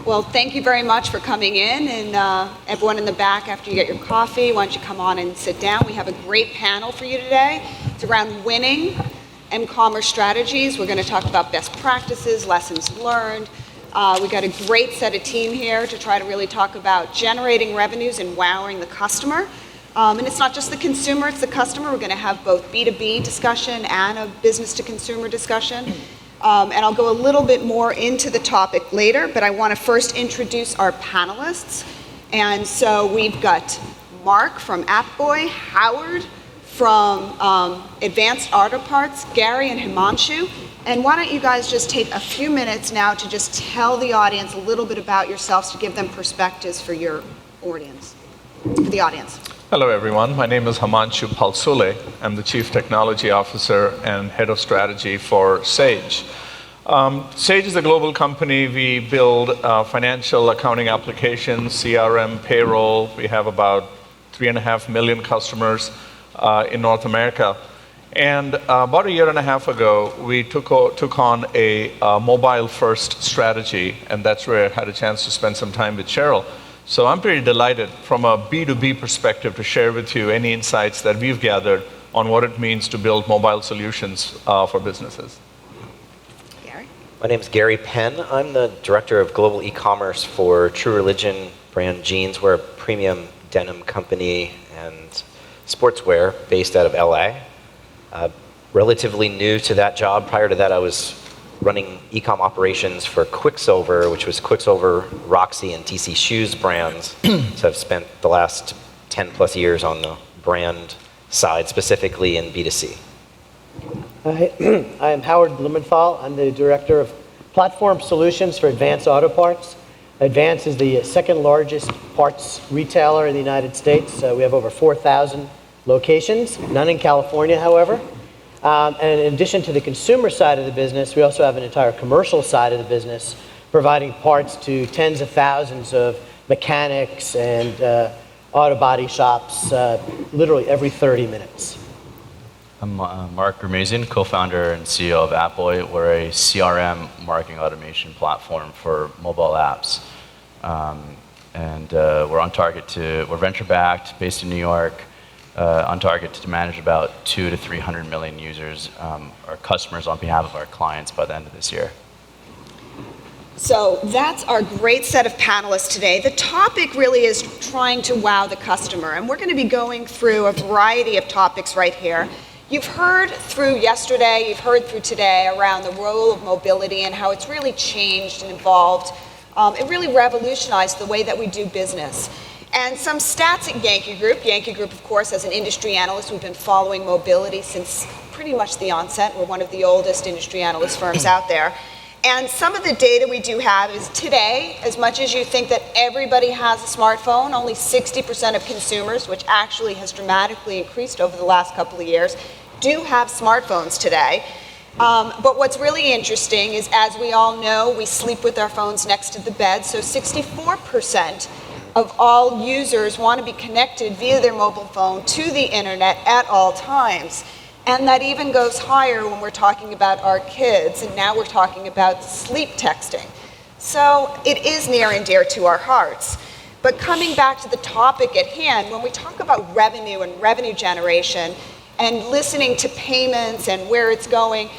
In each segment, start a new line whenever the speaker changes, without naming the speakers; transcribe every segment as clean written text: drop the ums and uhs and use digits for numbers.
Well, thank you very much for coming in, and everyone in the back, after you get your coffee, why don't you come on and sit down. We have a great panel for you today. It's around winning m-commerce strategies. We're going to talk about best practices, lessons learned. We've got a great set of team here to try to really talk about generating revenues and wowing the customer. And it's not just the consumer, it's the customer. We're going to have both B2B discussion and a business-to-consumer discussion. And I'll go a little bit more into the topic later, but I want to first introduce our panelists. And so we've got Mark from AppBoy, Howard from Advanced Auto Parts, Gary and Himanshu. And why don't you guys just take a few minutes now to just tell the audience a little bit about yourselves to give them perspectives for your audience, for the audience.
Hello, everyone. My name is Himanshu Palsule. I'm the Chief Technology Officer and Head of Strategy for Sage. Sage is a global company. We build financial accounting applications, CRM, payroll. We have about 3.5 million customers in North America. And about a year and a half ago, we took on a mobile-first strategy, and that's where I had a chance to spend some time with Cheryl. So I'm pretty delighted from a B2B perspective to share with you any insights that we've gathered on what it means to build mobile solutions for businesses.
Gary?
My name is Gary Penn. I'm the Director of Global E-commerce for True Religion brand jeans. We're a premium denim company and sportswear based out of LA. Relatively new to that job. Prior to that, I was running e-com operations for Quiksilver, which was Quiksilver, Roxy, and TC Shoes brands. So I've spent the last 10 plus years on the brand side, specifically in B2C.
Hi, I'm Howard Blumenthal. I'm the Director of Platform Solutions for Advanced Auto Parts. Advance is the second largest parts retailer in the United States. We have over 4,000 locations, none in California, however. And in addition to the consumer side of the business, we also have an entire commercial side of the business, providing parts to tens of thousands of mechanics and auto body shops, literally every 30 minutes.
I'm Mark Gurmazian, co-founder and CEO of AppBoy. We're a CRM marketing automation platform for mobile apps. We're on target we're venture-backed, based in New York, on target to manage about 200 to 300 million users, our customers on behalf of our clients by the end of this year.
So that's our great set of panelists today. The topic really is trying to wow the customer, and we're going to be going through a variety of topics right here. You've heard through yesterday, you've heard through today around the role of mobility and how it's really changed and evolved. It really revolutionized the way that we do business. And some stats at Yankee Group. Yankee Group, of course, as an industry analyst, we've been following mobility since pretty much the onset. We're one of the oldest industry analyst firms out there. And some of the data we do have is today, as much as you think that everybody has a smartphone, only 60% of consumers, which actually has dramatically increased over the last couple of years, do have smartphones today. But what's really interesting is, as we all know, we sleep with our phones next to the bed, so 64% of all users want to be connected via their mobile phone to the internet at all times. And that even goes higher when we're talking about our kids, and now we're talking about sleep texting. So it is near and dear to our hearts. But coming back to the topic at hand, when we talk about revenue and revenue generation and listening to payments and where it's going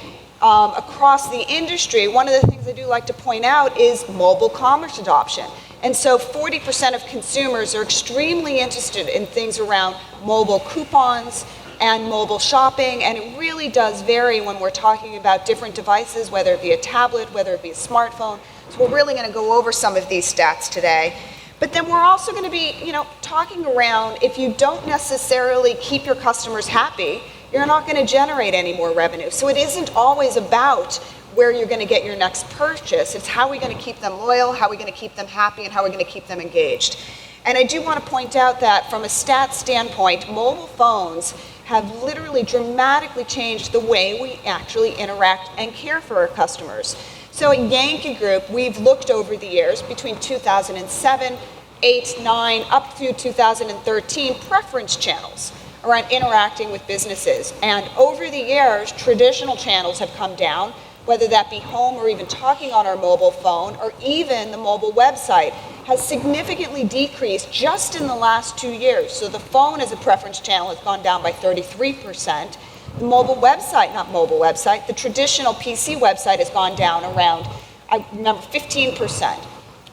across the industry, one of the things I do like to point out is mobile commerce adoption. And so 40% of consumers are extremely interested in things around mobile coupons and mobile shopping, and it really does vary when we're talking about different devices, whether it be a tablet, whether it be a smartphone. So we're really going to go over some of these stats today. But then we're also going to be, talking around, if you don't necessarily keep your customers happy, you're not going to generate any more revenue. So it isn't always about where you're going to get your next purchase. It's how we're going to keep them loyal, how we're going to keep them happy, and how we're going to keep them engaged. And I do want to point out that from a stats standpoint, mobile phones have literally dramatically changed the way we actually interact and care for our customers. So at Yankee Group, we've looked over the years between 2007, 8, 9, up through 2013, preference channels around interacting with businesses. And over the years, traditional channels have come down, whether that be home or even talking on our mobile phone, or even the mobile website, has significantly decreased just in the last 2 years. So the phone as a preference channel has gone down by 33%. The mobile website, not mobile website, the traditional PC website has gone down around, I remember, 15%.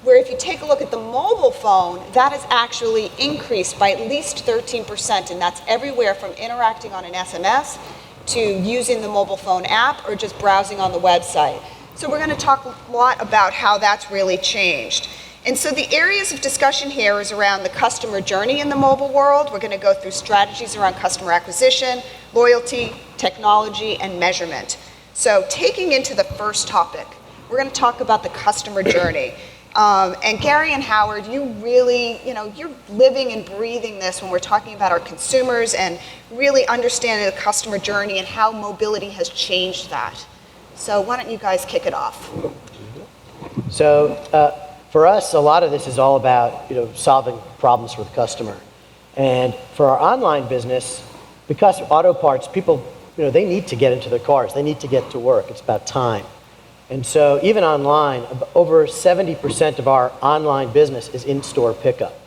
Where if you take a look at the mobile phone, that has actually increased by at least 13%, and that's everywhere from interacting on an SMS to using the mobile phone app or just browsing on the website. So we're going to talk a lot about how that's really changed. And so the areas of discussion here is around the customer journey in the mobile world. We're going to go through strategies around customer acquisition, loyalty, technology, and measurement. So taking into the first topic, we're going to talk about the customer journey. And Gary and Howard, you really, you're living and breathing this when we're talking about our consumers and really understanding the customer journey and how mobility has changed that. So why don't you guys kick it off?
So for us, a lot of this is all about solving problems for the customer. And for our online business, because auto parts, people, they need to get into their cars. They need to get to work. It's about time. And so even online, over 70% of our online business is in-store pickup.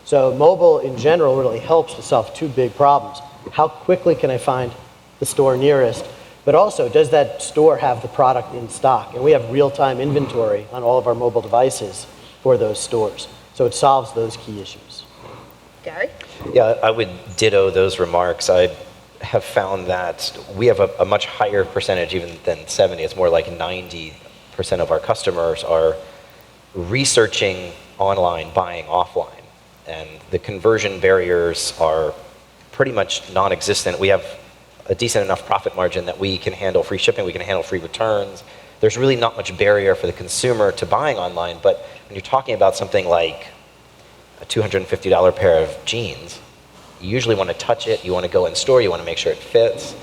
So mobile in general really helps to solve two big problems. How quickly can I find the store nearest? But also, does that store have the product in stock? And we have real-time inventory on all of our mobile devices for those stores. So it solves those key issues.
Gary?
Yeah, I would ditto those remarks. I have found that we have a much higher percentage even than 70. It's more like 90% of our customers are researching online, buying offline. And the conversion barriers are pretty much non-existent. We have a decent enough profit margin that we can handle free shipping, we can handle free returns. There's really not much barrier for the consumer to buying online, but when you're talking about something like a $250 pair of jeans, you usually want to touch it, you want to go in store, you want to make sure it fits.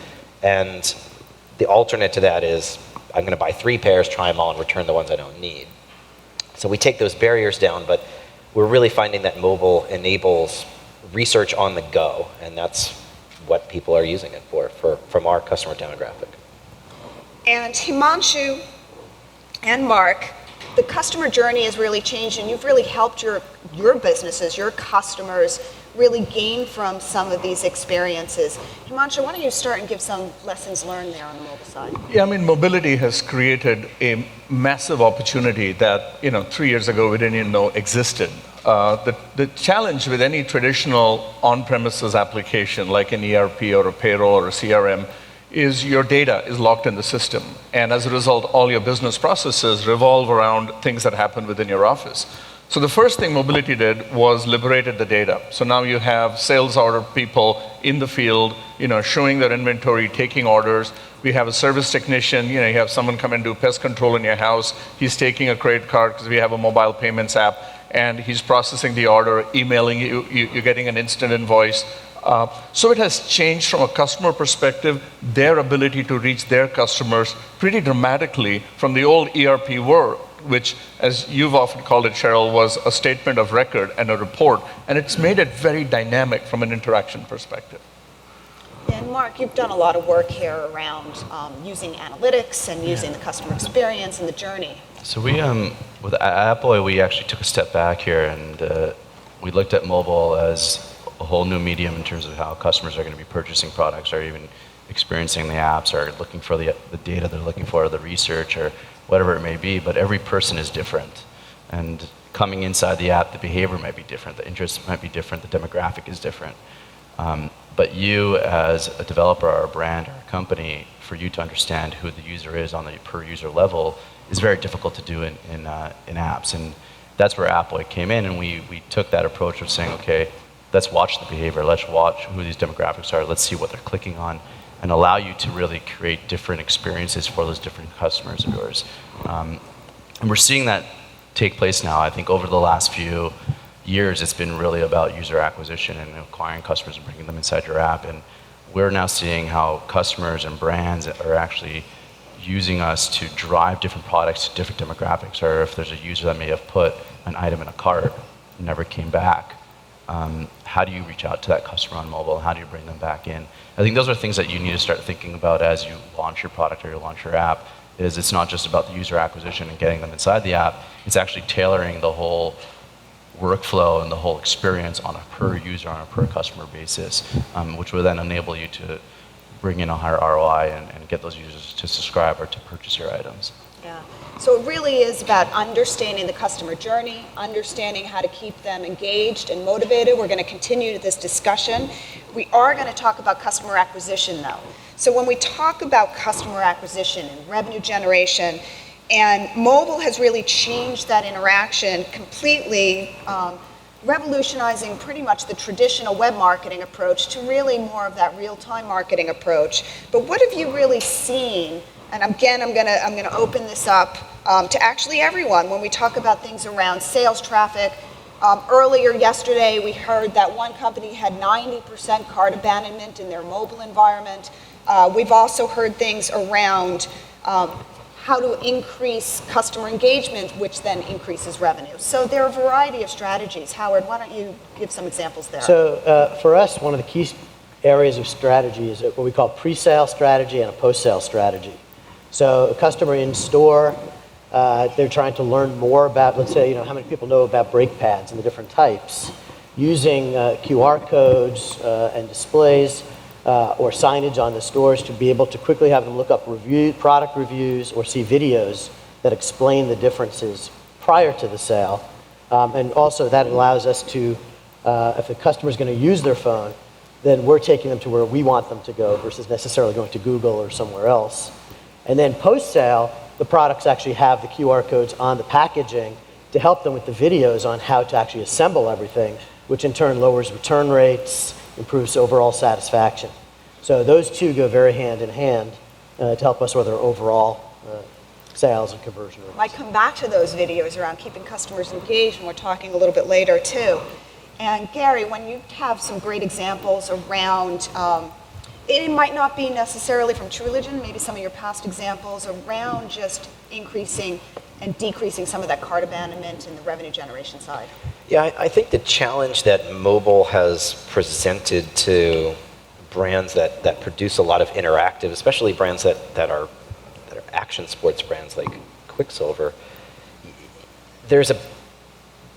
And the alternate to that is, I'm going to buy 3 pairs, try them all, and return the ones I don't need. So we take those barriers down, but we're really finding that mobile enables research on the go, and that's what people are using it for from our customer demographic.
And Himanshu and Mark, the customer journey has really changed, and you've really helped your businesses, your customers, really gain from some of these experiences. Himanshu, why don't you start and give some lessons learned there on the mobile side?
Yeah, mobility has created a massive opportunity that 3 years ago we didn't even know existed. The challenge with any traditional on-premises application like an ERP or a payroll or a CRM is your data is locked in the system. And as a result, all your business processes revolve around things that happen within your office. So the first thing mobility did was liberated the data. So now you have sales order people in the field, showing their inventory, taking orders. We have a service technician, you have someone come and do pest control in your house. He's taking a credit card because we have a mobile payments app, and he's processing the order, emailing you, you're getting an instant invoice. So it has changed from a customer perspective, their ability to reach their customers pretty dramatically from the old ERP world, which, as you've often called it, Cheryl, was a statement of record and a report, and it's made it very dynamic from an interaction perspective.
And Mark, you've done a lot of work here around using analytics and using the customer experience and the journey.
So we, with Apple, we actually took a step back here, and we looked at mobile as a whole new medium in terms of how customers are going to be purchasing products, or even experiencing the apps, or looking for the data they're looking for, or the research, or whatever it may be. But every person is different, and coming inside the app, the behavior might be different, the interests might be different, the demographic is different. But you, as a developer or a brand or a company, for you to understand who the user is on the per user level is very difficult to do in apps. And that's where Apple came in, and we took that approach of saying, okay, let's watch the behavior, let's watch who these demographics are, let's see what they're clicking on, and allow you to really create different experiences for those different customers of yours. And we're seeing that take place now. I think over the last few years, it's been really about user acquisition and acquiring customers and bringing them inside your app. And we're now seeing how customers and brands are actually using us to drive different products to different demographics. Or if there's a user that may have put an item in a cart and never came back, how do you reach out to that customer on mobile? How do you bring them back in? I think those are things that you need to start thinking about as you launch your product or you launch your app, is it's not just about the user acquisition and getting them inside the app, it's actually tailoring the whole workflow and the whole experience on a per user, on a per customer basis, which will then enable you to bring in a higher ROI and get those users to subscribe or to purchase your items.
Yeah. So it really is about understanding the customer journey, understanding how to keep them engaged and motivated. We're going to continue this discussion. We are going to talk about customer acquisition, though. So when we talk about customer acquisition and revenue generation, and mobile has really changed that interaction completely, revolutionizing pretty much the traditional web marketing approach to really more of that real-time marketing approach. But what have you really seen? And again, I'm gonna open this up to actually everyone when we talk about things around sales traffic. Earlier yesterday, we heard that one company had 90% cart abandonment in their mobile environment. We've also heard things around how to increase customer engagement, which then increases revenue. So there are a variety of strategies. Howard, why don't you give some examples there?
So for us, one of the key areas of strategy is what we call pre-sale strategy and a post-sale strategy. So a customer in store, they're trying to learn more about, let's say, how many people know about brake pads and the different types. Using QR codes and displays or signage on the stores to be able to quickly have them look up product reviews or see videos that explain the differences prior to the sale. And also that allows us to, if the customer is going to use their phone, then we're taking them to where we want them to go versus necessarily going to Google or somewhere else. And then post-sale, the products actually have the QR codes on the packaging to help them with the videos on how to actually assemble everything, which in turn lowers return rates, improves overall satisfaction. So those two go very hand in hand to help us with our overall sales and conversion rates.
I come back to those videos around keeping customers engaged, and we're talking a little bit later too. And Gary, when you have some great examples around, it might not be necessarily from True Religion, maybe some of your past examples around just increasing and decreasing some of that cart abandonment and the revenue generation side.
Yeah, I think the challenge that mobile has presented to brands that produce a lot of interactive, especially brands that are action sports brands like Quicksilver, there's a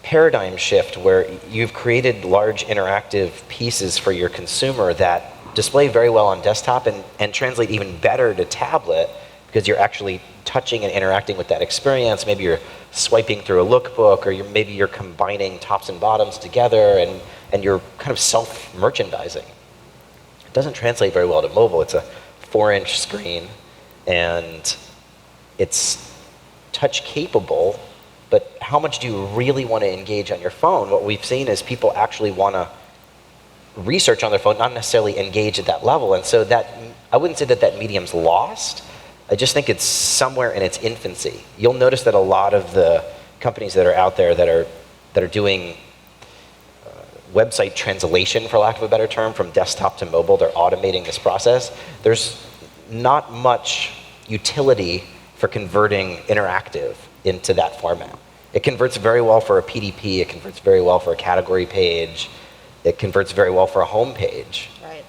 paradigm shift where you've created large interactive pieces for your consumer that display very well on desktop and translate even better to tablet because you're actually touching and interacting with that experience. Maybe you're swiping through a lookbook, or maybe you're combining tops and bottoms together, and you're kind of self-merchandising. It doesn't translate very well to mobile. It's a 4-inch screen, and it's touch capable, but how much do you really want to engage on your phone? What we've seen is people actually want to research on their phone, not necessarily engage at that level. And so that, I wouldn't say that medium's lost. I just think it's somewhere in its infancy. You'll notice that a lot of the companies that are out there that are doing website translation, for lack of a better term, from desktop to mobile, they're automating this process. There's not much utility for converting interactive into that format. It converts very well for a PDP, it converts very well for a category page, it converts very well for a home page.
Right.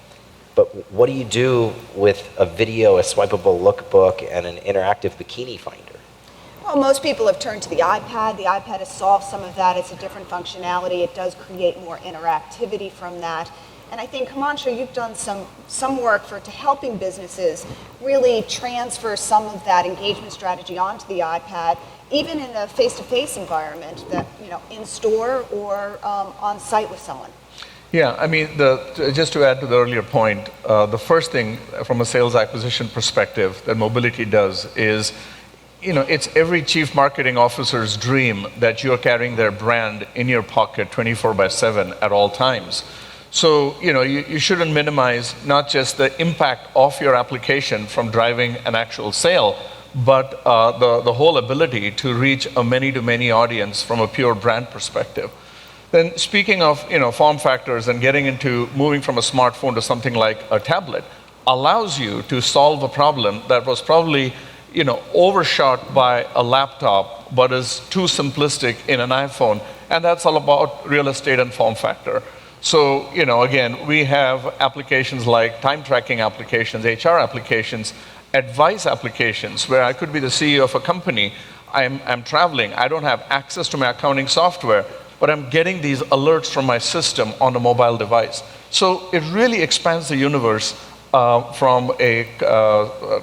But what do you do with a video, a swipeable lookbook, and an interactive bikini finder?
Well, most people have turned to the iPad. The iPad has solved some of that. It's a different functionality. It does create more interactivity from that. And I think, Himanshu, you've done some work to helping businesses really transfer some of that engagement strategy onto the iPad, even in a face-to-face environment, that in store or on site with someone.
Yeah, I mean, just to add to the earlier point, the first thing from a sales acquisition perspective that mobility does is, it's every chief marketing officer's dream that you're carrying their brand in your pocket 24/7 at all times. So, you shouldn't minimize not just the impact of your application from driving an actual sale, but the whole ability to reach a many-to-many audience from a pure brand perspective. Then speaking of form factors and getting into moving from a smartphone to something like a tablet allows you to solve a problem that was probably overshot by a laptop but is too simplistic in an iPhone, and that's all about real estate and form factor. So again, we have applications like time tracking applications, HR applications, advice applications where I could be the CEO of a company, I'm traveling, I don't have access to my accounting software, but I'm getting these alerts from my system on a mobile device. So it really expands the universe from a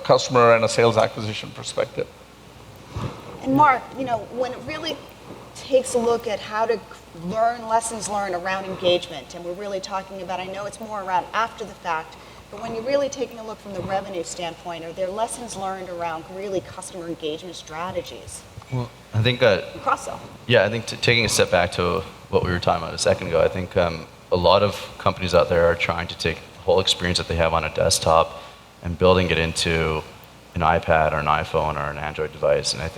customer and a sales acquisition perspective.
And Mark, when it really takes a look at how to learn lessons learned around engagement, and we're really talking about, I know it's more around after the fact, but when you're really taking a look from the revenue standpoint, are there lessons learned around really customer engagement strategies?
Well, I think
Cross-sell.
yeah, I think taking a step back to what we were talking about a second ago, I think a lot of companies out there are trying to take the whole experience that they have on a desktop and building it into an iPad or an iPhone or an Android device. And I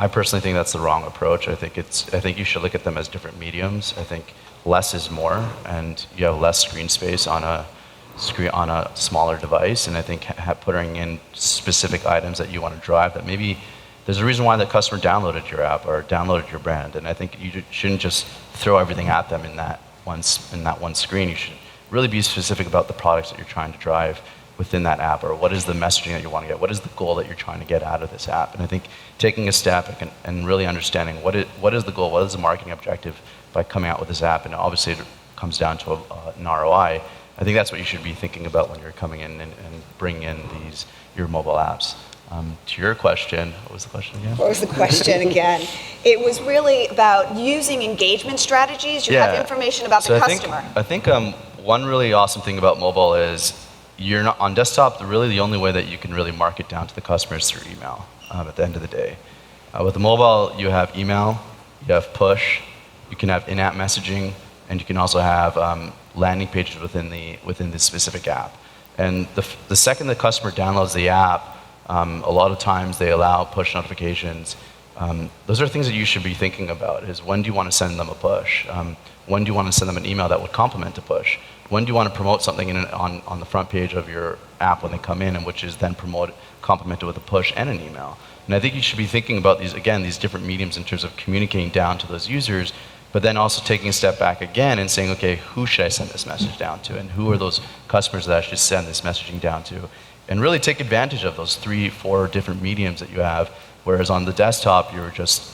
personally think that's the wrong approach. I think you should look at them as different mediums. I think less is more, and you have less screen space on a smaller device. And I think putting in specific items that you want to drive, that maybe there's a reason why the customer downloaded your app or downloaded your brand. And I think you shouldn't just throw everything at them in that one screen. You should really be specific about the products that you're trying to drive within that app, or what is the messaging that you want to get? What is the goal that you're trying to get out of this app? And I think taking a step and really understanding what is the goal, what is the marketing objective by coming out with this app, and obviously it comes down to an ROI. I think that's what you should be thinking about when you're coming in and bringing in your mobile apps. To your question, what was the question again?
What was the question again? It was really about using engagement strategies. You have information about the customer.
I think one really awesome thing about mobile is you're not on desktop. Really, the only way that you can really market down to the customer is through email. At the end of the day, with the mobile, you have email, you have push, you can have in-app messaging, and you can also have landing pages within the specific app. And the second the customer downloads the app, a lot of times they allow push notifications. Those are things that you should be thinking about, is when do you want to send them a push? When do you want to send them an email that would complement a push? When do you want to promote something on the front page of your app when they come in, and which is then complemented with a push and an email? And I think you should be thinking about these different mediums in terms of communicating down to those users, but then also taking a step back again and saying, okay, who should I send this message down to? And who are those customers that I should send this messaging down to? And really take advantage of those 3-4 different mediums that you have, whereas on the desktop, you're just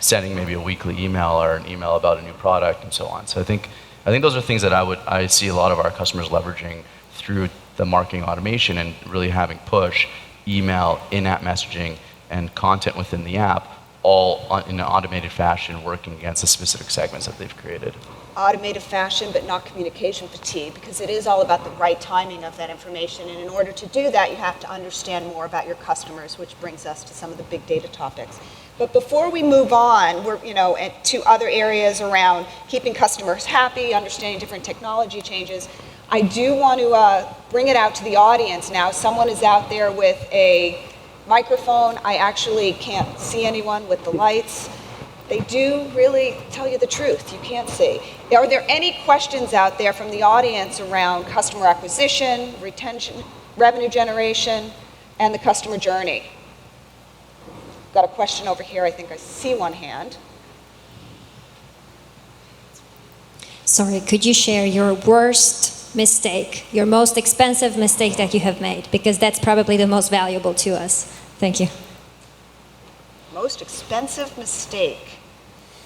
sending maybe a weekly email or an email about a new product and so on. So I think those are things that I see a lot of our customers leveraging through the marketing automation, and really having push, email, in-app messaging, and content within the app, all in an automated fashion, working against the specific segments that they've created.
Automated fashion, but not communication fatigue, because it is all about the right timing of that information. And in order to do that, you have to understand more about your customers, which brings us to some of the big data topics. But before we move on, to other areas around keeping customers happy, understanding different technology changes, I do want to bring it out to the audience now. Someone is out there with a microphone. I actually can't see anyone with the lights. They do really tell you the truth. You can't see. Are there any questions out there from the audience around customer acquisition, retention, revenue generation, and the customer journey? Got a question over here. I think I see one hand.
Sorry, could you share your worst mistake, your most expensive mistake that you have made? Because that's probably the most valuable to us. Thank you.
Most expensive mistake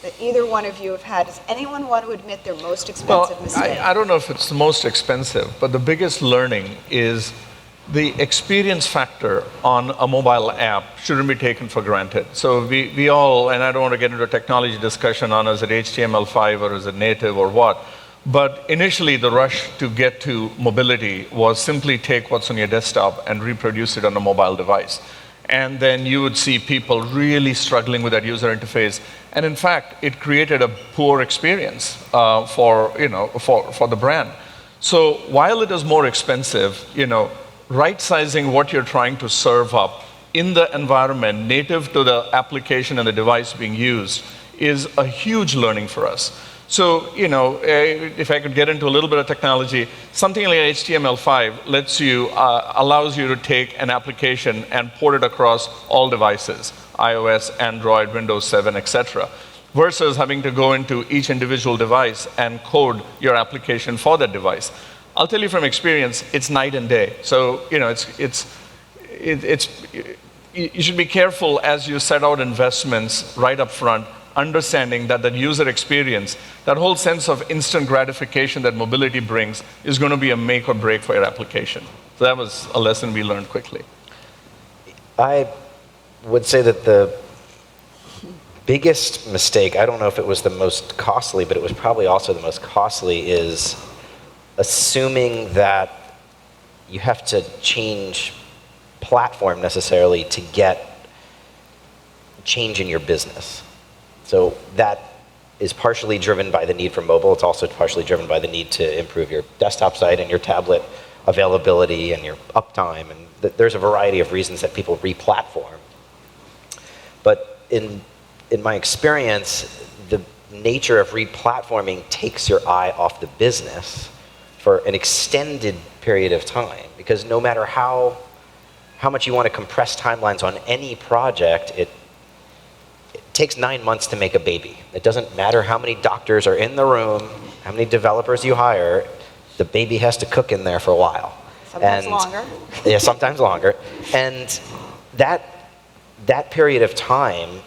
that either one of you have had. Does anyone want to admit their most expensive mistake?
I don't know if it's the most expensive, but the biggest learning is the experience factor on a mobile app shouldn't be taken for granted. So we all, and I don't want to get into a technology discussion on is it HTML5 or is it native or what, but initially the rush to get to mobility was simply take what's on your desktop and reproduce it on a mobile device. And then you would see people really struggling with that user interface. And in fact, it created a poor experience for the brand. So while it is more expensive, right-sizing what you're trying to serve up in the environment native to the application and the device being used is a huge learning for us. So, if I could get into a little bit of technology, something like HTML5 allows you to take an application and port it across all devices, iOS, Android, Windows 7, etc., versus having to go into each individual device and code your application for that device. I'll tell you from experience, it's night and day. So, you should be careful as you set out investments right up front, understanding that user experience, that whole sense of instant gratification that mobility brings is going to be a make or break for your application. So that was a lesson we learned quickly.
I would say that the biggest mistake, I don't know if it was the most costly, but it was probably also the most costly, is assuming that you have to change platform necessarily to get change in your business. So that is partially driven by the need for mobile. It's also partially driven by the need to improve your desktop site and your tablet availability and your uptime. And there's a variety of reasons that people re-platform. But in my experience, the nature of re-platforming takes your eye off the business for an extended period of time. Because no matter how much you want to compress timelines on any project, it takes 9 months to make a baby. It doesn't matter how many doctors are in the room, how many developers you hire, the baby has to cook in there for a while.
Sometimes longer.
Yeah, sometimes longer. And that period of time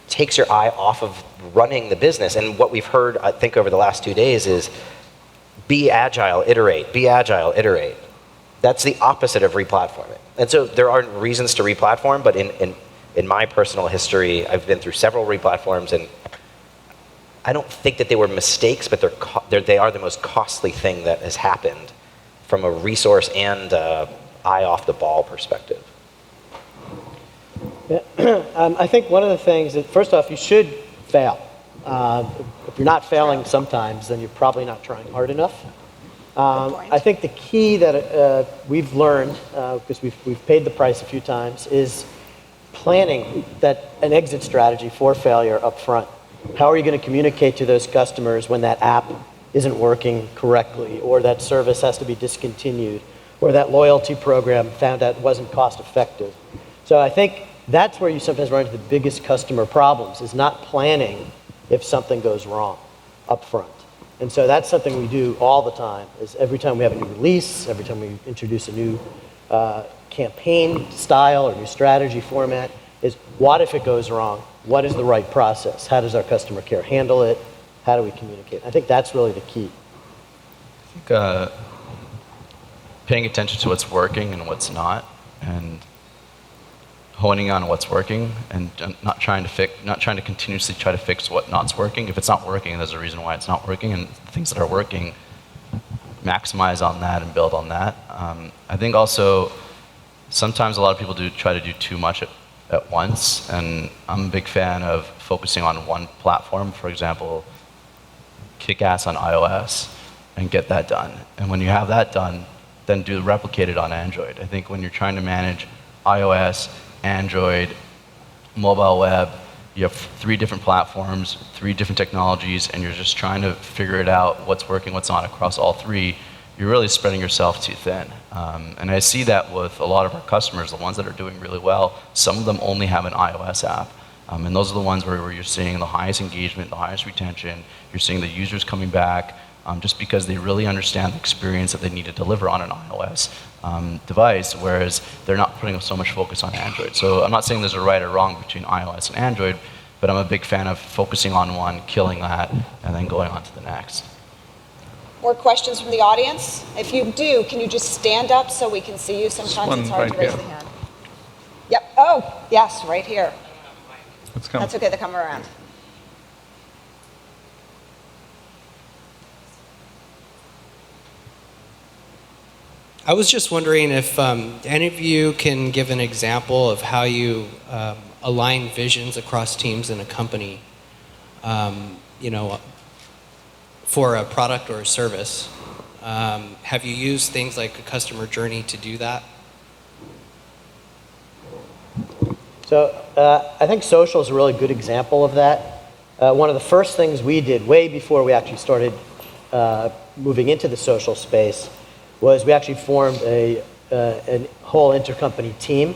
takes your eye off of running the business. And what we've heard, I think, over the last 2 days is be agile, iterate, be agile, iterate. That's the opposite of replatforming. And so there are reasons to replatform, but in my personal history, I've been through several replatforms, and I don't think that they were mistakes, but they are the most costly thing that has happened from a resource and eye off the ball perspective.
Yeah. I think one of the things that, first off, you should fail. If you're not failing sometimes, then you're probably not trying hard enough. I think the key that we've learned, because we've paid the price a few times, is planning an exit strategy for failure up front. How are you going to communicate to those customers when that app isn't working correctly, or that service has to be discontinued, or that loyalty program found out wasn't cost effective? So I think that's where you sometimes run into the biggest customer problems, is not planning if something goes wrong up front. And so that's something we do all the time, is every time we have a new release, every time we introduce a new campaign style or new strategy format, is what if it goes wrong? What is the right process? How does our customer care handle it? How do we communicate? I think that's really the key.
I think paying attention to what's working and what's not, and honing on what's working, and not trying to continuously try to fix what not's working. If it's not working, there's a reason why it's not working, and things that are working, maximize on that and build on that. I think also sometimes a lot of people try to do too much at once, and I'm a big fan of focusing on one platform. For example, kick ass on iOS and get that done. And when you have that done, then replicate it on Android. I think when you're trying to manage iOS, Android, mobile web, you have 3 different platforms, 3 different technologies, and you're just trying to figure it out, what's working, what's not across all 3, you're really spreading yourself too thin. And I see that with a lot of our customers, the ones that are doing really well. Some of them only have an iOS app. And those are the ones where you're seeing the highest engagement, the highest retention. You're seeing the users coming back just because they really understand the experience that they need to deliver on an iOS device, whereas they're not putting so much focus on Android. So I'm not saying there's a right or wrong between iOS and Android, but I'm a big fan of focusing on one, killing that, and then going on to the next.
More questions from the audience? If you do, can you just stand up so we can see you? Sometimes it's hard to raise the hand. Yep. Oh, yes, right here.
Let's come.
That's okay, they come around.
I was just wondering if any of you can give an example of how you align visions across teams in a company, for a product or a service. Have you used things like a customer journey to do that?
So I think social is a really good example of that. One of the first things we did way before we actually started moving into the social space was we actually formed a whole intercompany team.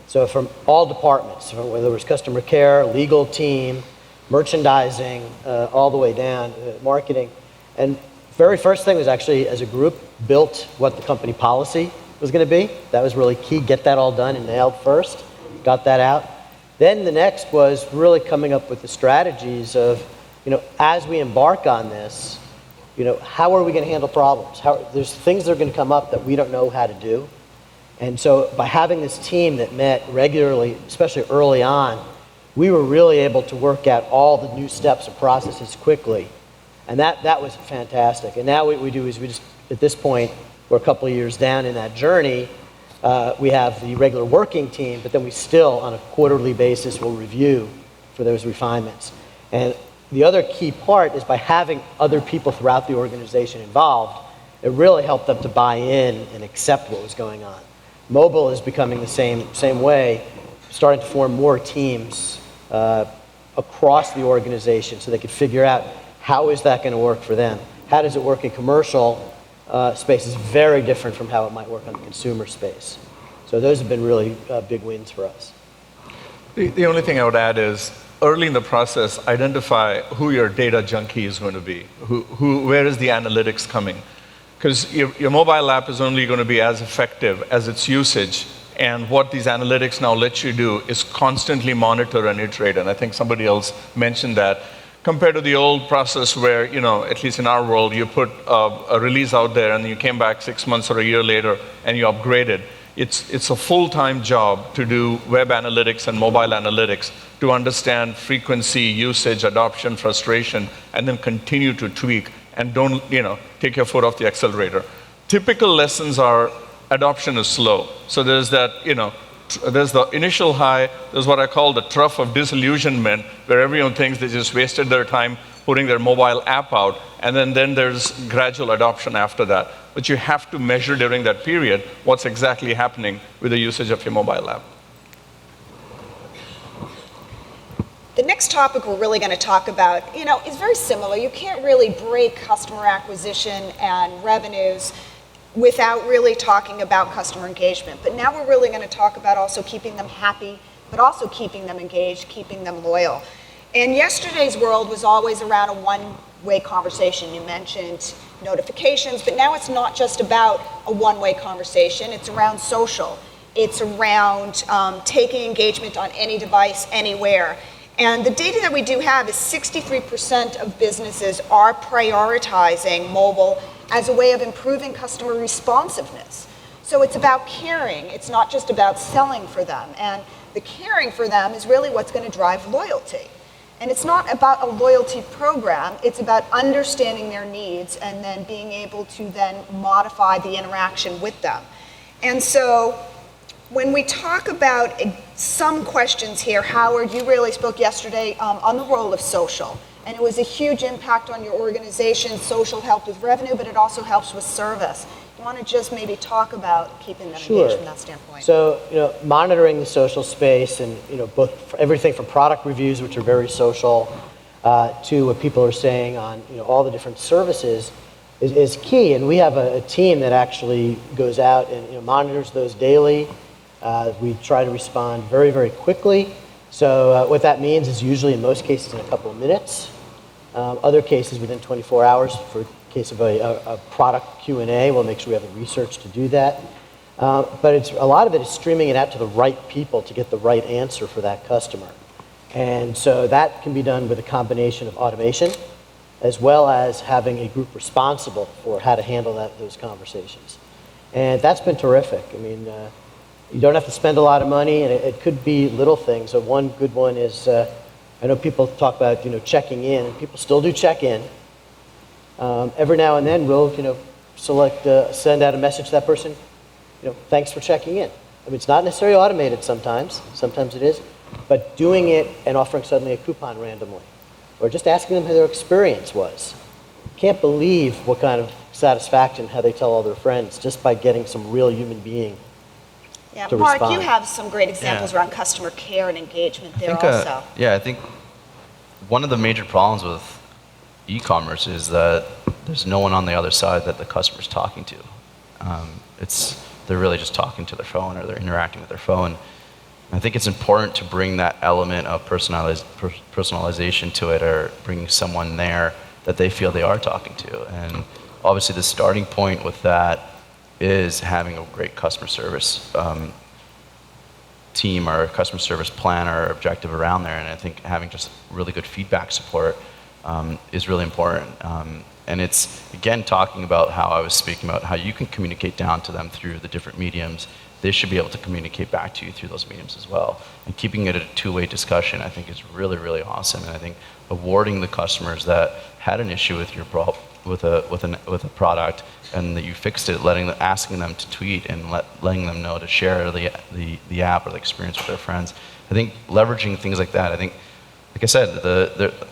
So from all departments, whether it was customer care, legal team, merchandising, all the way down, marketing. And very first thing was actually, as a group, built what the company policy was going to be. That was really key. Get that all done and nailed first. Got that out. Then the next was really coming up with the strategies of, as we embark on this, how are we going to handle problems? There's things that are going to come up that we don't know how to do. And so by having this team that met regularly, especially early on, we were really able to work out all the new steps and processes quickly. And that was fantastic. And now what we do is we just, at this point, we're a couple of years down in that journey. We have the regular working team, but then we still, on a quarterly basis, will review for those refinements. And the other key part is by having other people throughout the organization involved, it really helped them to buy in and accept what was going on. Mobile is becoming the same way, starting to form more teams across the organization so they could figure out how is that going to work for them. How does it work in commercial space is very different from how it might work on the consumer space. So those have been really big wins for us.
The only thing I would add is, early in the process, identify who your data junkie is going to be. Where is the analytics coming? Because your mobile app is only going to be as effective as its usage, and what these analytics now let you do is constantly monitor and iterate. And I think somebody else mentioned that. Compared to the old process where, at least in our world, you put a release out there and you came back 6 months or a year later and you upgraded. It's a full-time job to do web analytics and mobile analytics to understand frequency, usage, adoption, frustration, and then continue to tweak and don't, take your foot off the accelerator. Typical lessons are adoption is slow. So there's that, there's the initial high, there's what I call the trough of disillusionment, where everyone thinks they just wasted their time putting their mobile app out, and then there's gradual adoption after that. But you have to measure during that period what's exactly happening with the usage of your mobile app.
The next topic we're really going to talk about, is very similar. You can't really break customer acquisition and revenues without really talking about customer engagement. But now we're really going to talk about also keeping them happy, but also keeping them engaged, keeping them loyal. And yesterday's world was always around a one-way conversation. You mentioned notifications, but now it's not just about a one-way conversation. It's around social. It's around taking engagement on any device, anywhere. And the data that we do have is 63% of businesses are prioritizing mobile as a way of improving customer responsiveness. So it's about caring. It's not just about selling for them. And the caring for them is really what's going to drive loyalty. And it's not about a loyalty program. It's about understanding their needs and then being able to then modify the interaction with them. And so when we talk about some questions here, Howard, you really spoke yesterday on the role of social. And it was a huge impact on your organization. Social helped with revenue, but it also helps with service. You want to just maybe talk about keeping them engaged from that standpoint?
So, monitoring the social space and, both everything from product reviews, which are very social, to what people are saying on, all the different services is key. And we have a team that actually goes out and, monitors those daily. We try to respond very, very quickly. So what that means is usually in most cases in a couple of minutes. Other cases within 24 hours. For the case of a product Q&A, we'll make sure we have the research to do that. But a lot of it is streaming it out to the right people to get the right answer for that customer. And so that can be done with a combination of automation as well as having a group responsible for how to handle those conversations. And that's been terrific. I mean, you don't have to spend a lot of money, and it could be little things. So one good one is, I know people talk about, checking in, and people still do check in. Every now and then we'll, send out a message to that person, thanks for checking in. I mean, it's not necessarily automated sometimes it is, but doing it and offering suddenly a coupon randomly, or just asking them how their experience was. Can't believe what kind of satisfaction, how they tell all their friends, just by getting some real human being.
Yeah, Mark, you have some great examples around customer care and engagement there also.
I think one of the major problems with e-commerce is that there's no one on the other side that the customer's talking to. They're really just talking to their phone, or they're interacting with their phone. I think it's important to bring that element of personalization to it, or bringing someone there that they feel they are talking to. And obviously the starting point with that is having a great customer service team or customer service plan or objective around there. And I think having just really good feedback support is really important. And it's, again, talking about how I was speaking about how you can communicate down to them through the different mediums. They should be able to communicate back to you through those mediums as well. And keeping it a two-way discussion, I think, is really, really awesome. And I think awarding the customers that had an issue with your with a product and that you fixed it, asking them to tweet and letting them know to share the app or the experience with their friends. I think leveraging things like that. I think, like I said,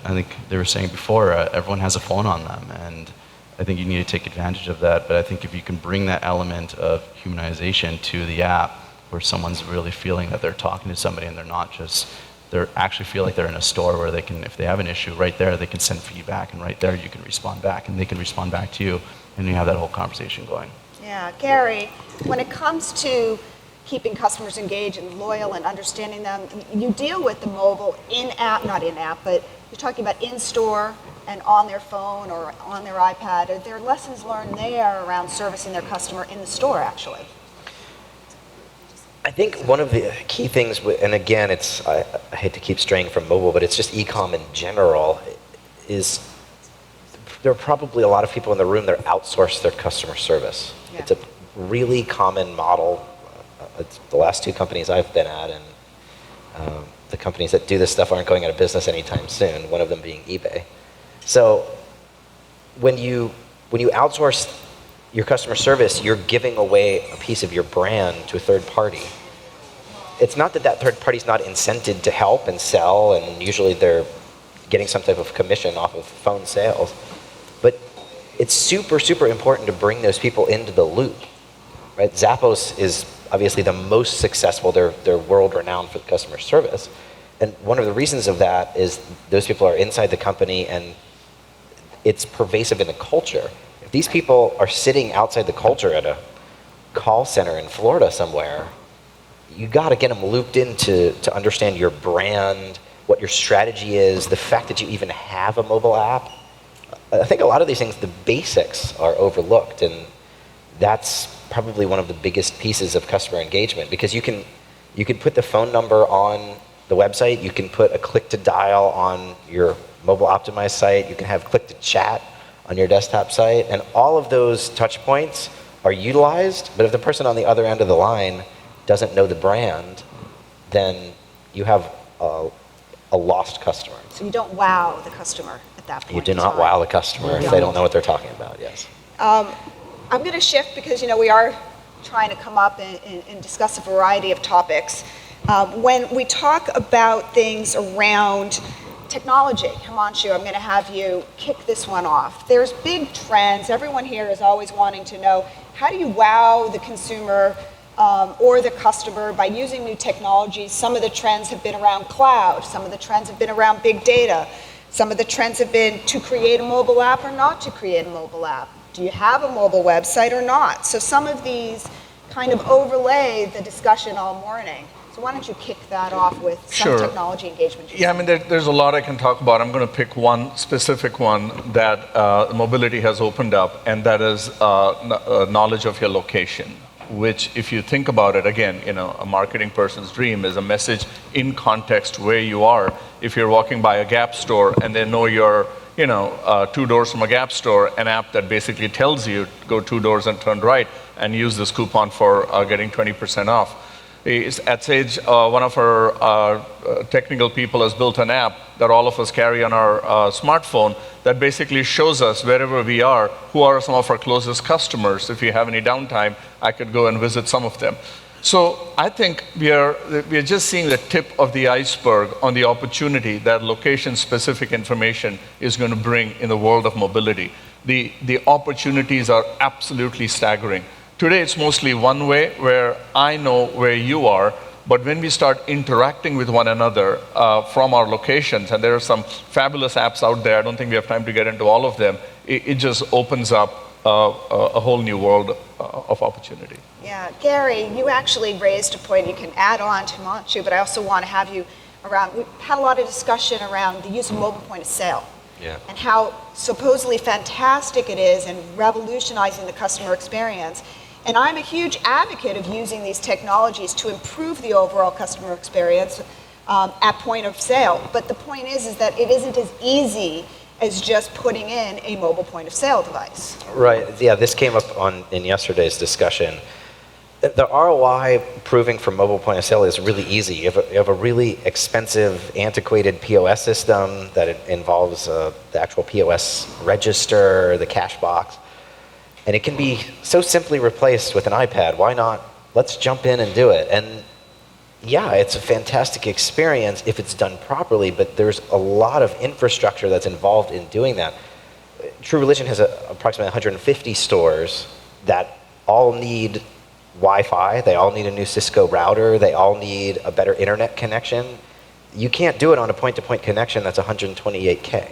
I think they were saying before, everyone has a phone on them, and I think you need to take advantage of that. But I think if you can bring that element of humanization to the app, where someone's really feeling that they're talking to somebody and they're not just, they actually feel like they're in a store where they can, if they have an issue, right there they can send feedback, and right there you can respond back, and they can respond back to you, and you have that whole conversation going.
Yeah, Gary, when it comes to keeping customers engaged and loyal and understanding them, you deal with the mobile in-app, not in-app, but you're talking about in-store and on their phone or on their iPad. Are there lessons learned there around servicing their customer in the store, actually?
I think one of the key things, and again, I hate to keep straying from mobile, but it's just e-com in general, is there are probably a lot of people in the room that outsource their customer service. Yeah. It's a really common model. It's the last two companies I've been at, and the companies that do this stuff aren't going out of business anytime soon, one of them being eBay. So when you outsource your customer service, you're giving away a piece of your brand to a third party. It's not that third party's not incented to help and sell, and usually they're getting some type of commission off of phone sales, but it's super, super important to bring those people into the loop, right? Zappos is obviously the most successful. They're world-renowned for the customer service. And one of the reasons of that is those people are inside the company, and it's pervasive in the culture. If these people are sitting outside the culture at a call center in Florida somewhere, you got to get them looped in to understand your brand, what your strategy is, the fact that you even have a mobile app. I think a lot of these things, the basics, are overlooked, and that's probably one of the biggest pieces of customer engagement, because you can put the phone number on the website, you can put a click to dial on your mobile optimized site, you can have click to chat on your desktop site, and all of those touch points are utilized. But if the person on the other end of the line doesn't know the brand, then you have a lost customer.
So you don't wow the customer at that point.
You do not wow the customer if they don't know what they're talking about, yes.
I'm going to shift because, we are trying to come up and discuss a variety of topics. When we talk about things around technology, Himanshu, I'm going to have you kick this one off. There's big trends. Everyone here is always wanting to know, how do you wow the consumer or the customer by using new technologies? Some of the trends have been around cloud. Some of the trends have been around big data. Some of the trends have been to create a mobile app or not to create a mobile app. Do you have a mobile website or not? So some of these kind of overlay the discussion all morning. So why don't you kick that off with some technology engagement?
Yeah, I mean, there's a lot I can talk about. I'm going to pick one specific one that mobility has opened up, and that is knowledge of your location, which, if you think about it, again, a marketing person's dream is a message in context where you are. If you're walking by a Gap store and they know you're 2 doors from a Gap store, an app that basically tells you go 2 doors and turn right and use this coupon for getting 20% off. At Sage, one of our technical people has built an app that all of us carry on our smartphone that basically shows us wherever we are, who are some of our closest customers. If you have any downtime, I could go and visit some of them. So I think we are just seeing the tip of the iceberg on the opportunity that location-specific information is going to bring in the world of mobility. The opportunities are absolutely staggering. Today it's mostly one way, where I know where you are, but when we start interacting with one another from our locations, and there are some fabulous apps out there, I don't think we have time to get into all of them, it just opens up a whole new world of opportunity.
Yeah, Gary, you actually raised a point. You can add on to Himanshu, but I also want to have you around. We've had a lot of discussion around the use of mobile point of sale.
Yeah.
and how supposedly fantastic it is and revolutionizing the customer experience. And I'm a huge advocate of using these technologies to improve the overall customer experience at point of sale. But the point is that it isn't as easy as just putting in a mobile point of sale device.
Right. Yeah, this came up in yesterday's discussion. The ROI proving for mobile point of sale is really easy. You have a really expensive, antiquated POS system that involves the actual POS register, the cash box, and it can be so simply replaced with an iPad. Why not? Let's jump in and do it. And yeah, it's a fantastic experience if it's done properly, but there's a lot of infrastructure that's involved in doing that. True Religion has approximately 150 stores that all need Wi-Fi, they all need a new Cisco router, they all need a better internet connection. You can't do it on a point-to-point connection that's 128K.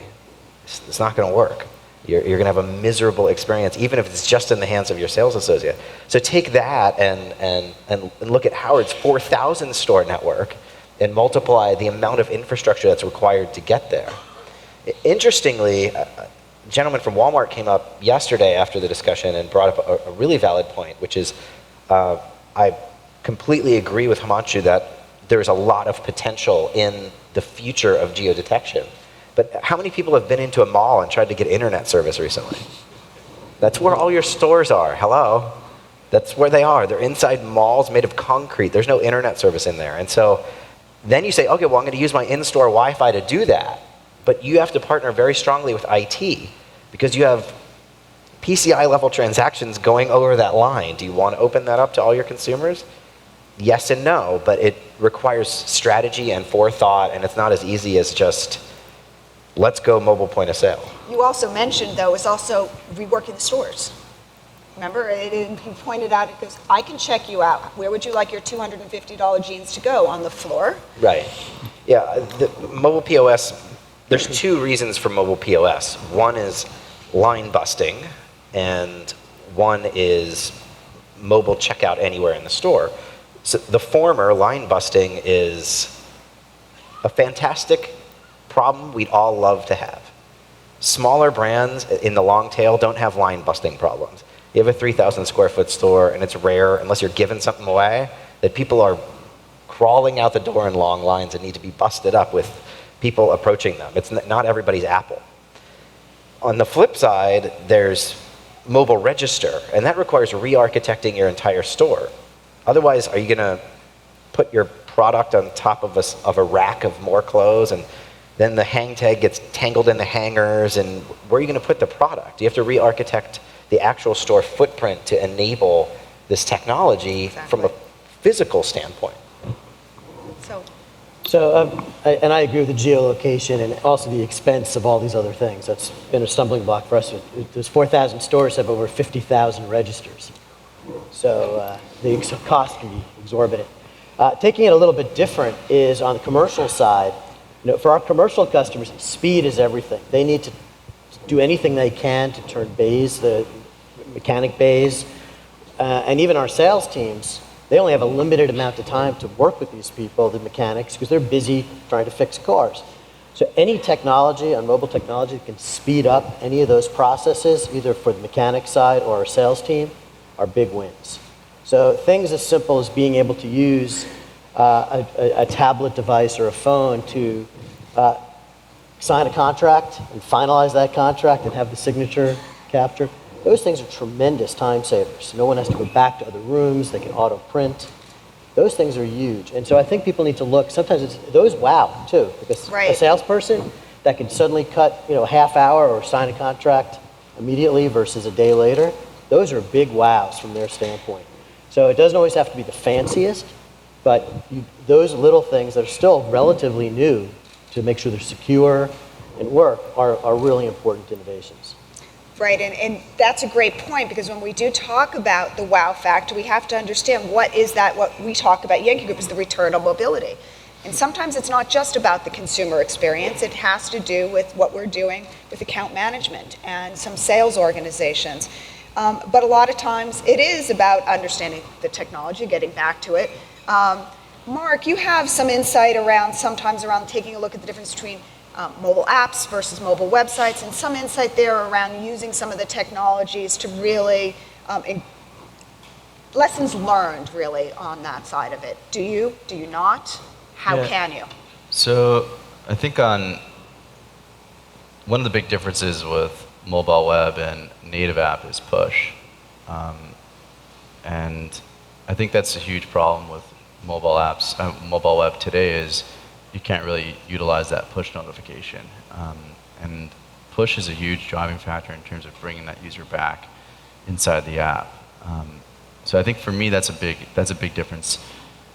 It's not going to work. You're going to have a miserable experience, even if it's just in the hands of your sales associate. So take that and look at Howard's 4,000 store network and multiply the amount of infrastructure that's required to get there. Interestingly, a gentleman from Walmart came up yesterday after the discussion and brought up a really valid point, which is I completely agree with Himanshu that there's a lot of potential in the future of geodetection. But how many people have been into a mall and tried to get internet service recently? That's where all your stores are. Hello? That's where they are. They're inside malls made of concrete. There's no internet service in there. And so then you say, okay, well, I'm going to use my in-store Wi-Fi to do that. But you have to partner very strongly with IT because you have PCI level transactions going over that line. Do you want to open that up to all your consumers? Yes and no, but it requires strategy and forethought, and it's not as easy as just, let's go mobile point of sale.
You also mentioned, though, is also reworking the stores. Remember, he pointed out, it goes, I can check you out. Where would you like your $250 jeans to go? On the floor?
Right. Yeah, the mobile POS, there's two reasons for mobile POS. One is line busting, and one is mobile checkout anywhere in the store. So the former, line busting, is a fantastic problem we'd all love to have. Smaller brands in the long tail don't have line busting problems. You have a 3,000 square foot store, and it's rare, unless you're giving something away, that people are crawling out the door in long lines and need to be busted up with people approaching them. It's not everybody's Apple. On the flip side, there's mobile register, and that requires re-architecting your entire store. Otherwise, are you going to put your product on top of a rack of more clothes, and then the hang tag gets tangled in the hangers, and where are you going to put the product? You have to re-architect the actual store footprint to enable this technology from a physical standpoint.
And I agree with the geolocation and also the expense of all these other things. That's been a stumbling block for us. Those 4,000 stores have over 50,000 registers. So the cost can be exorbitant. Taking it a little bit different is on the commercial side. For our commercial customers, speed is everything. They need to do anything they can to turn bays, the mechanic bays, and even our sales teams, they only have a limited amount of time to work with these people, the mechanics, because they're busy trying to fix cars. So any technology, on mobile technology, that can speed up any of those processes, either for the mechanic side or our sales team, are big wins. So things as simple as being able to use a tablet device or a phone to sign a contract and finalize that contract and have the signature captured. Those things are tremendous time savers. No one has to go back to other rooms. They can auto print. Those things are huge. And so I think people need to look. Sometimes those wow too, because a salesperson that can suddenly cut a half hour or sign a contract immediately versus a day later, those are big wows from their standpoint. So it doesn't always have to be the fanciest, but those little things that are still relatively new to make sure they're secure and work are really important innovations.
Right, and that's a great point, because when we do talk about the wow factor, we have to understand what we talk about Yankee Group is the return on mobility. And sometimes it's not just about the consumer experience, it has to do with what we're doing with account management and some sales organizations. But a lot of times it is about understanding the technology, getting back to it. Mark, you have some insight sometimes around taking a look at the difference between mobile apps versus mobile websites, and some insight there around using some of the technologies to really, lessons learned really on that side of it. Do you not? How
Yeah.
can you?
So I think one of the big differences with mobile web and native app is push. And I think that's a huge problem with mobile apps, mobile web today is you can't really utilize that push notification. And push is a huge driving factor in terms of bringing that user back inside the app. So I think for me that's a big difference.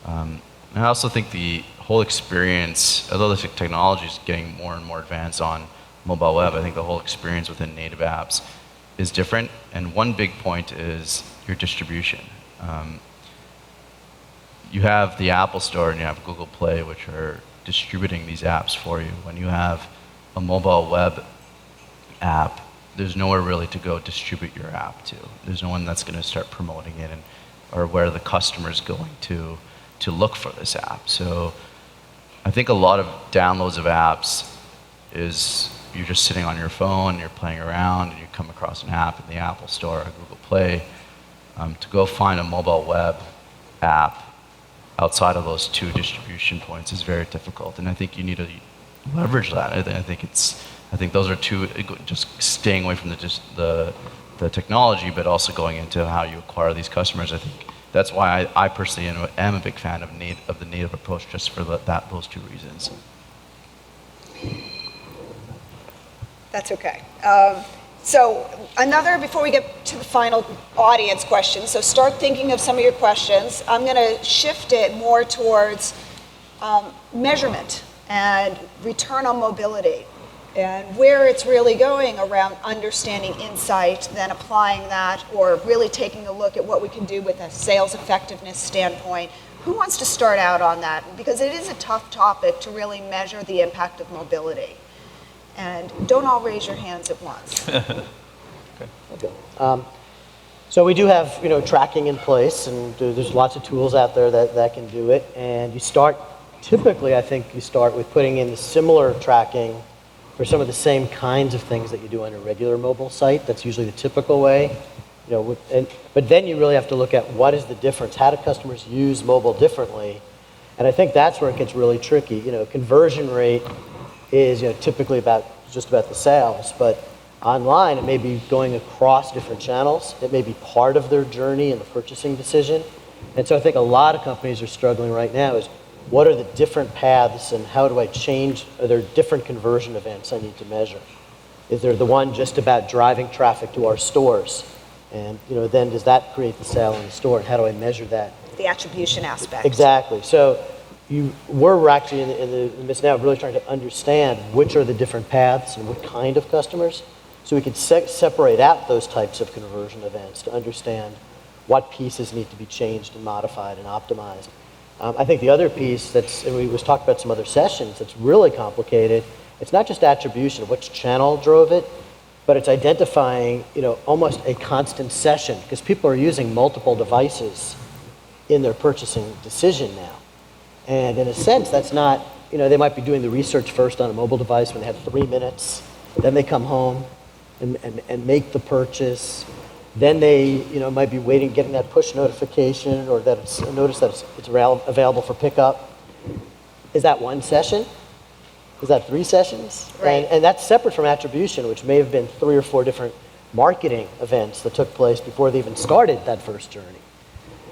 And I also think the whole experience, although the technology is getting more and more advanced on mobile web, I think the whole experience within native apps is different. And one big point is your distribution. You have the Apple Store and you have Google Play, which are distributing these apps for you. When you have a mobile web app, there's nowhere really to go distribute your app to. There's no one that's going to start promoting it or where the customer's going to look for this app. So I think a lot of downloads of apps is you're just sitting on your phone, you're playing around, and you come across an app in the Apple Store or Google Play. To go find a mobile web app outside of those two distribution points is very difficult, and I think you need to leverage that. I think those are two, just staying away from the technology, but also going into how you acquire these customers. I think that's why I personally am a big fan of the native approach, just for those two reasons.
That's okay. So before we get to the final audience question, so start thinking of some of your questions. I'm going to shift it more towards measurement and return on mobility and where it's really going around understanding insight, then applying that, or really taking a look at what we can do with a sales effectiveness standpoint. Who wants to start out on that? Because it is a tough topic to really measure the impact of mobility. And don't all raise your hands at once.
Okay. So we do have, tracking in place, and there's lots of tools out there that can do it. And typically, I think you start with putting in the similar tracking for some of the same kinds of things that you do on a regular mobile site. That's usually the typical way. But then you really have to look at what is the difference. How do customers use mobile differently? And I think that's where it gets really tricky. Conversion rate is typically just about the sales, but online it may be going across different channels. It may be part of their journey in the purchasing decision. And so I think a lot of companies are struggling right now is what are the different paths and how do I change? Are there different conversion events I need to measure? Is there the one just about driving traffic to our stores? And then does that create the sale in the store? And how do I measure that?
The attribution aspect.
Exactly. So we're actually in the midst now of really trying to understand which are the different paths and what kind of customers, so we can separate out those types of conversion events to understand what pieces need to be changed and modified and optimized. I think the other piece and we was talked about some other sessions, that's really complicated. It's not just attribution of which channel drove it, but it's identifying almost a constant session, because people are using multiple devices in their purchasing decision now. And in a sense, that's not, they might be doing the research first on a mobile device when they have 3 minutes. Then they come home and make the purchase. Then they, might be waiting, getting that push notification or that it's a notice that it's available for pickup. Is that one session? Is that 3 sessions?
Right.
And that's separate from attribution, which may have been 3 or 4 different marketing events that took place before they even started that first journey.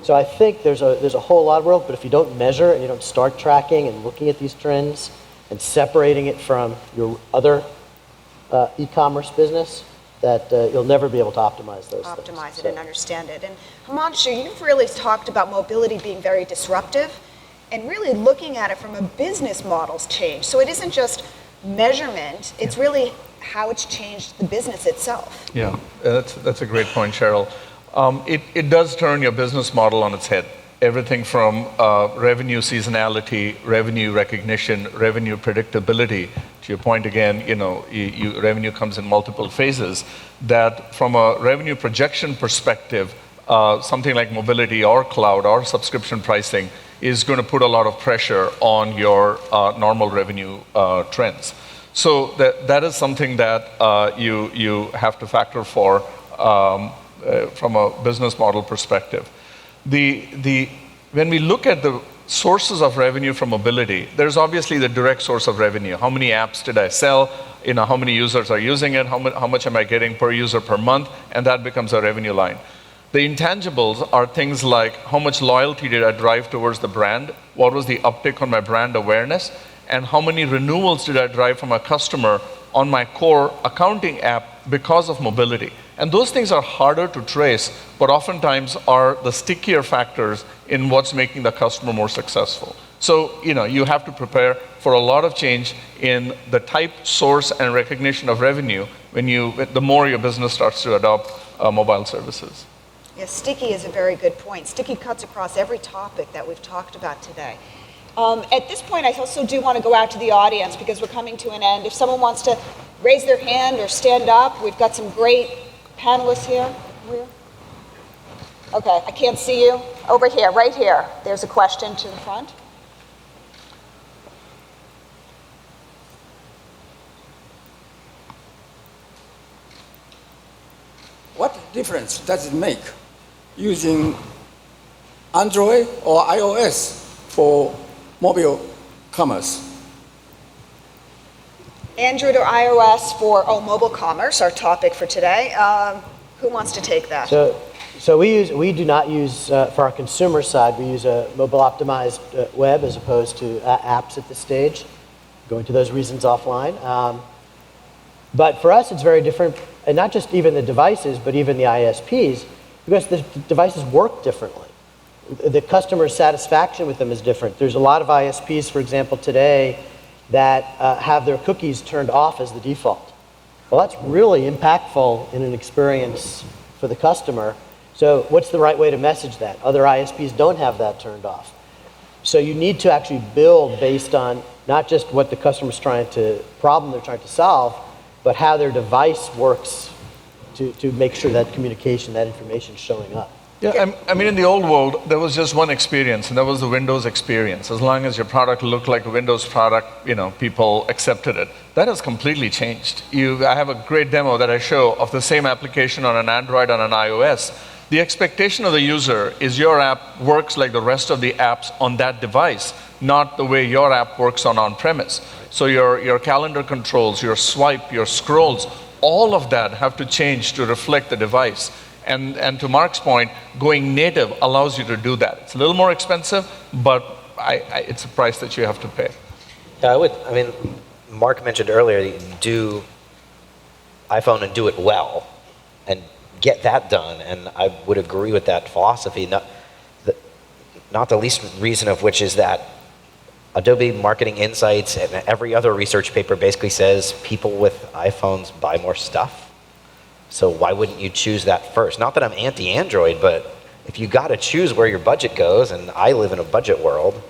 So I think there's a whole lot of world, but if you don't measure and you don't start tracking and looking at these trends and separating it from your other e-commerce business, that you'll never be able to optimize those things.
Optimize it and understand it. And Himanshu, you've really talked about mobility being very disruptive and really looking at it from a business model's change. So it isn't just measurement, it's really how it's changed the business itself.
Yeah, that's a great point, Cheryl. It does turn your business model on its head. Everything from revenue seasonality, revenue recognition, revenue predictability. To your point again, revenue comes in multiple phases. That from a revenue projection perspective, something like mobility or cloud or subscription pricing is going to put a lot of pressure on your normal revenue trends. So that is something that you have to factor for from a business model perspective. When we look at the sources of revenue from mobility, there's obviously the direct source of revenue. How many apps did I sell? How many users are using it? How much am I getting per user per month? And that becomes a revenue line. The intangibles are things like how much loyalty did I drive towards the brand? What was the uptick on my brand awareness? And how many renewals did I drive from a customer on my core accounting app because of mobility? And those things are harder to trace, but oftentimes are the stickier factors in what's making the customer more successful. So, you have to prepare for a lot of change in the type, source, and recognition of revenue the more your business starts to adopt mobile services.
Yes, sticky is a very good point. Sticky cuts across every topic that we've talked about today. At this point, I also do want to go out to the audience because we're coming to an end. If someone wants to raise their hand or stand up, we've got some great panelists here. Where? Okay, I can't see you. Over here, right here. There's a question to the front.
What difference does it make using Android or iOS for mobile commerce?
Android or iOS for mobile commerce, our topic for today. Who wants to take that?
So we do not use, for our consumer side, we use a mobile optimized web as opposed to apps at this stage. Going to those reasons offline. But for us, it's very different, and not just even the devices, but even the ISPs, because the devices work differently. The customer satisfaction with them is different. There's a lot of ISPs, for example, today that have their cookies turned off as the default. Well, that's really impactful in an experience for the customer. So what's the right way to message that? Other ISPs don't have that turned off. So you need to actually build based on not just what the customer's problem they're trying to solve, but how their device works to make sure that communication, that information is showing up.
Yeah, I mean, in the old world, there was just one experience, and that was the Windows experience. As long as your product looked like a Windows product, people accepted it. That has completely changed. I have a great demo that I show of the same application on an Android and an iOS. The expectation of the user is your app works like the rest of the apps on that device, not the way your app works on-premise. So your calendar controls, your swipe, your scrolls, all of that have to change to reflect the device. And to Mark's point, going native allows you to do that. It's a little more expensive, but it's a price that you have to pay.
Yeah, Mark mentioned earlier, do iPhone and do it well, and get that done. And I would agree with that philosophy. Not the least reason of which is that Adobe Marketing Insights and every other research paper basically says people with iPhones buy more stuff. So why wouldn't you choose that first? Not that I'm anti-Android, but if you got to choose where your budget goes, and I live in a budget world,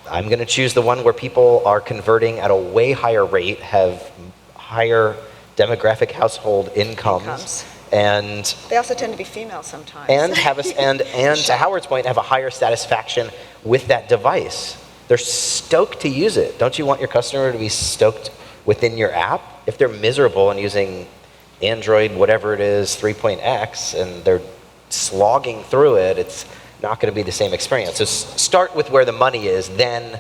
I'm going to choose the one where people are converting at a way higher rate, have higher demographic household incomes. And
they also tend to be female sometimes.
And to Howard's point, have a higher satisfaction with that device. They're stoked to use it. Don't you want your customer to be stoked within your app? If they're miserable and using Android, whatever it is, 3.x, and they're slogging through it, it's not going to be the same experience. So start with where the money is, then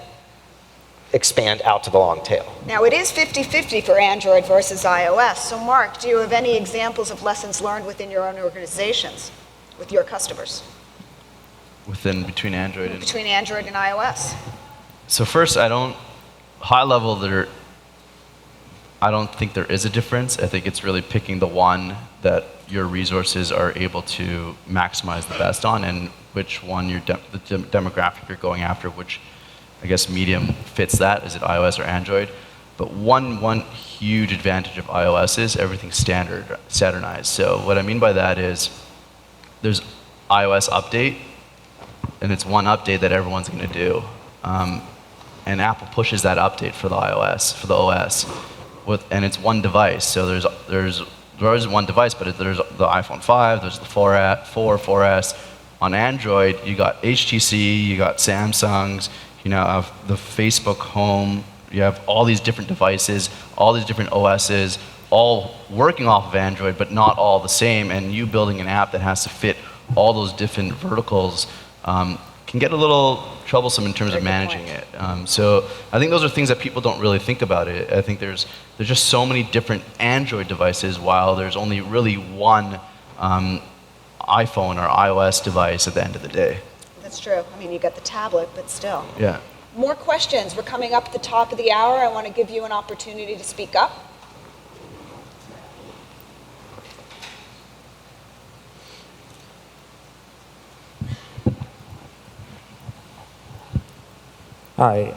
expand out to the long tail.
Now, it is 50-50 for Android versus iOS. So, Mark, do you have any examples of lessons learned within your own organizations, with your customers?
Between Android and
iOS?
So first, high level, I don't think there is a difference. I think it's really picking the one that your resources are able to maximize the best on, and which one the demographic you're going after, which I guess medium fits that. Is it iOS or Android? But one huge advantage of iOS is everything's standardized. So what I mean by that is there's iOS update, and it's one update that everyone's going to do. And Apple pushes that update for the OS. And it's one device. So there is one device, but there's the iPhone 5, there's the 4S. On Android, you got HTC, you got Samsung's, you now have the Facebook Home, You have all these different devices, all these different OSs, all working off of Android, but not all the same. And you building an app that has to fit all those different verticals can get a little troublesome in terms of managing it. So I think those are things that people don't really think about it. I think there's just so many different Android devices, while there's only really one iPhone or iOS device at the end of the day.
That's true. I mean, you got the tablet, but still.
Yeah.
More questions. We're coming up at the top of the hour. I want to give you an opportunity to speak up.
Hi.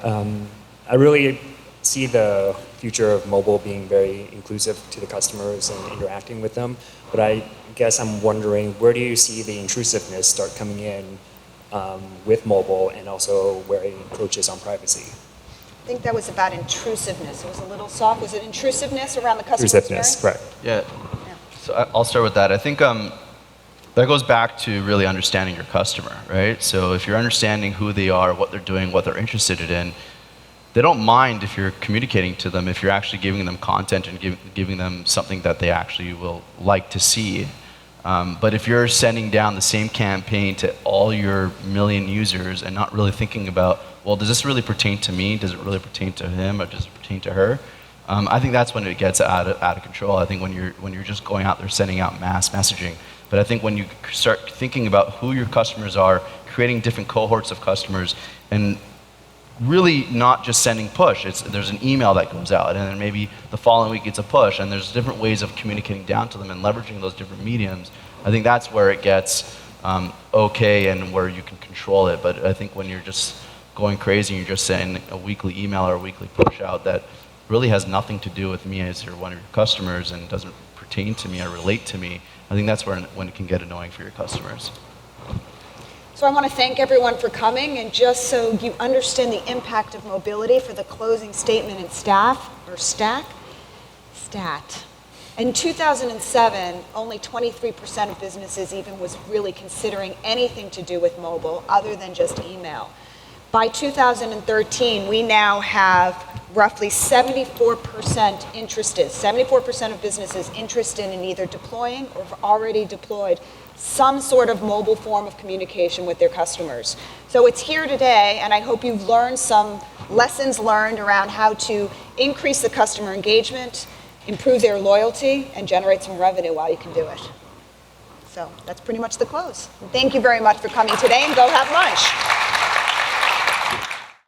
I really see the future of mobile being very inclusive to the customers and interacting with them, but I guess I'm wondering, where do you see the intrusiveness start coming in with mobile, and also where it encroaches on privacy?
I think that was about intrusiveness. It was a little soft. Was it intrusiveness around the customer
Intrusiveness,
experience?
correct.
Yeah. So I'll start with that. I think that goes back to really understanding your customer, right? So if you're understanding who they are, what they're doing, what they're interested in, they don't mind if you're communicating to them, if you're actually giving them content and giving them something that they actually will like to see. But if you're sending down the same campaign to all your million users and not really thinking about, well, does this really pertain to me? Does it really pertain to him, or does it pertain to her? I think that's when it gets out of control. I think when you're just going out there sending out mass messaging. But I think when you start thinking about who your customers are, creating different cohorts of customers, and really not just sending push. There's an email that goes out, and then maybe the following week it's a push, and there's different ways of communicating down to them and leveraging those different mediums. I think that's where it gets okay and where you can control it. But I think when you're just going crazy and you're just sending a weekly email or a weekly push out that really has nothing to do with me as one of your customers and doesn't pertain to me or relate to me, I think that's when it can get annoying for your customers.
So I want to thank everyone for coming, and just so you understand the impact of mobility, for the closing statement and stat. In 2007, only 23% of businesses even was really considering anything to do with mobile other than just email. By 2013, we now have roughly 74% interested, 74% of businesses interested in either deploying or have already deployed some sort of mobile form of communication with their customers. So it's here today, and I hope you've learned some lessons learned around how to increase the customer engagement, improve their loyalty, and generate some revenue while you can do it. So that's pretty much the close. Thank you very much for coming today, and go have lunch.